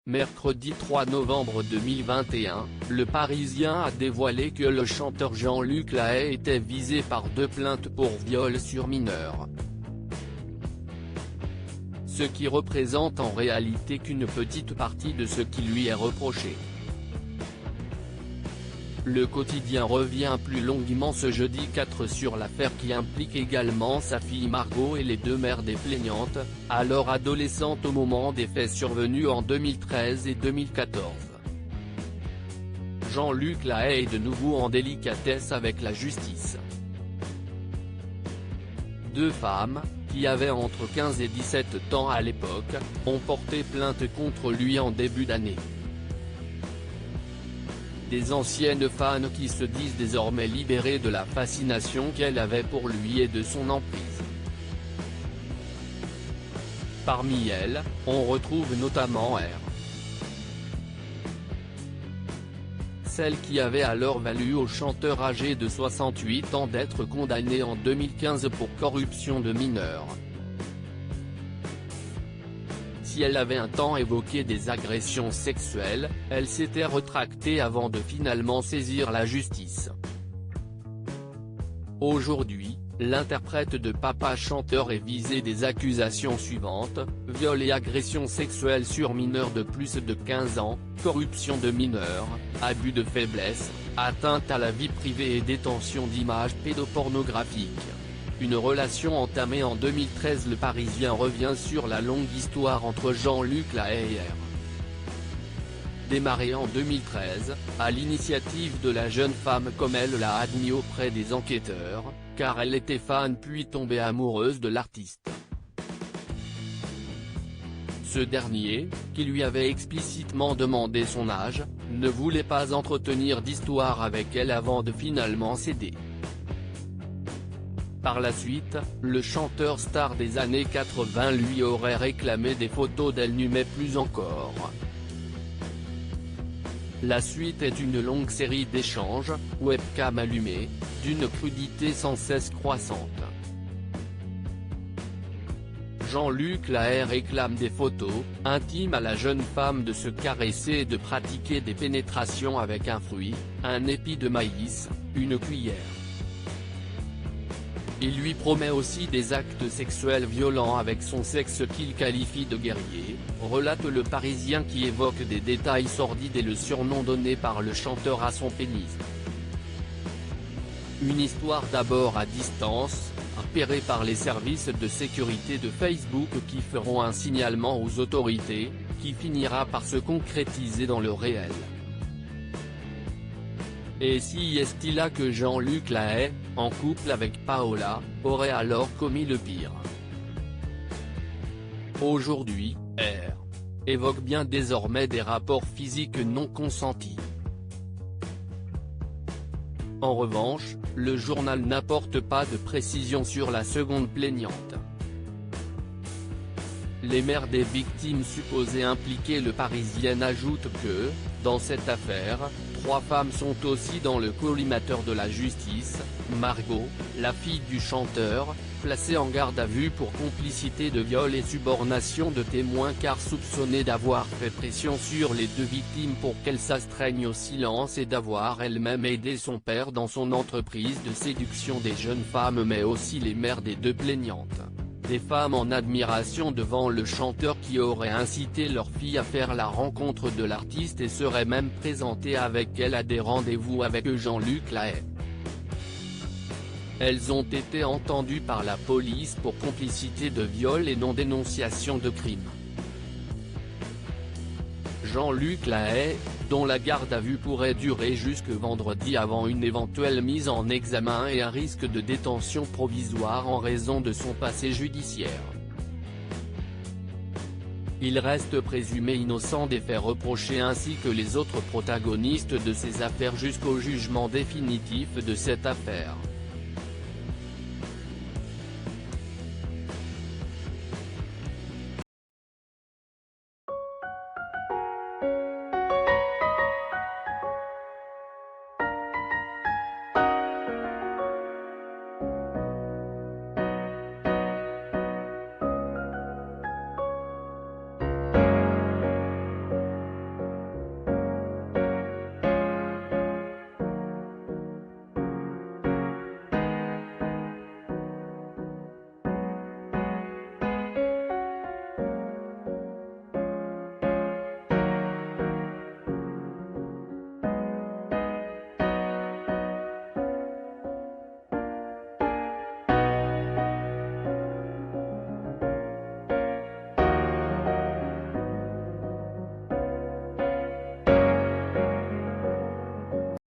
Mercredi 3 novembre 2021, Le Parisien a dévoilé que le chanteur Jean-Luc Lahaye était visé par 2 plaintes pour viol sur mineur. Ce qui représente en réalité qu'une petite partie de ce qui lui est reproché. Le quotidien revient plus longuement ce jeudi 4 sur l'affaire qui implique également sa fille Margot et les 2 mères des plaignantes, alors adolescentes au moment des faits survenus en 2013 et 2014. Jean-Luc Lahaye est de nouveau en délicatesse avec la justice. 2 femmes, qui avaient entre 15 et 17 ans à l'époque, ont porté plainte contre lui en début d'année. Des anciennes fans qui se disent désormais libérées de la fascination qu'elle avait pour lui et de son emprise. Parmi elles, on retrouve notamment R. Celle qui avait alors valu au chanteur âgé de 68 ans d'être condamné en 2015 pour corruption de mineurs. Si elle avait un temps évoqué des agressions sexuelles, elle s'était retractée avant de finalement saisir la justice. Aujourd'hui, l'interprète de Papa Chanteur est visée des accusations suivantes: viol et agression sexuelle sur mineurs de plus de 15 ans, corruption de mineurs, abus de faiblesse, atteinte à la vie privée et détention d'images pédopornographiques. Une relation entamée en 2013. Le Parisien revient sur la longue histoire entre Jean-Luc Lahaye et R. Démarrée en 2013, à l'initiative de la jeune femme comme elle l'a admis auprès des enquêteurs, car elle était fan puis tombée amoureuse de l'artiste. Ce dernier, qui lui avait explicitement demandé son âge, ne voulait pas entretenir d'histoire avec elle avant de finalement céder. Par la suite, le chanteur star des années 80 lui aurait réclamé des photos d'elle nue mais plus encore. La suite est une longue série d'échanges, webcam allumée, d'une crudité sans cesse croissante. Jean-Luc Lahaye réclame des photos, intime à la jeune femme de se caresser et de pratiquer des pénétrations avec un fruit, un épi de maïs, une cuillère. Il lui promet aussi des actes sexuels violents avec son sexe qu'il qualifie de guerrier, relate Le Parisien qui évoque des détails sordides et le surnom donné par le chanteur à son pénis. Une histoire d'abord à distance, repérée par les services de sécurité de Facebook qui feront un signalement aux autorités, qui finira par se concrétiser dans le réel. Et si est-il là que Jean-Luc Lahaye, en couple avec Paola, aurait alors commis le pire? Aujourd'hui, R. évoque bien désormais des rapports physiques non consentis. En revanche, le journal n'apporte pas de précision sur la seconde plaignante. Les mères des victimes supposées impliquées. Le Parisien ajoute que, dans cette affaire, 3 femmes sont aussi dans le collimateur de la justice: Margot, la fille du chanteur, placée en garde à vue pour complicité de viol et subornation de témoins car soupçonnée d'avoir fait pression sur les 2 victimes pour qu'elles s'astreignent au silence et d'avoir elle-même aidé son père dans son entreprise de séduction des jeunes femmes, mais aussi les mères des 2 plaignantes. Des femmes en admiration devant le chanteur qui aurait incité leur fille à faire la rencontre de l'artiste et serait même présentée avec elle à des rendez-vous avec Jean-Luc Lahaye. Elles ont été entendues par la police pour complicité de viol et non-dénonciation de crime. Jean-Luc Lahaye, dont la garde à vue pourrait durer jusque vendredi avant une éventuelle mise en examen et un risque de détention provisoire en raison de son passé judiciaire. Il reste présumé innocent des faits reprochés ainsi que les autres protagonistes de ces affaires jusqu'au jugement définitif de cette affaire.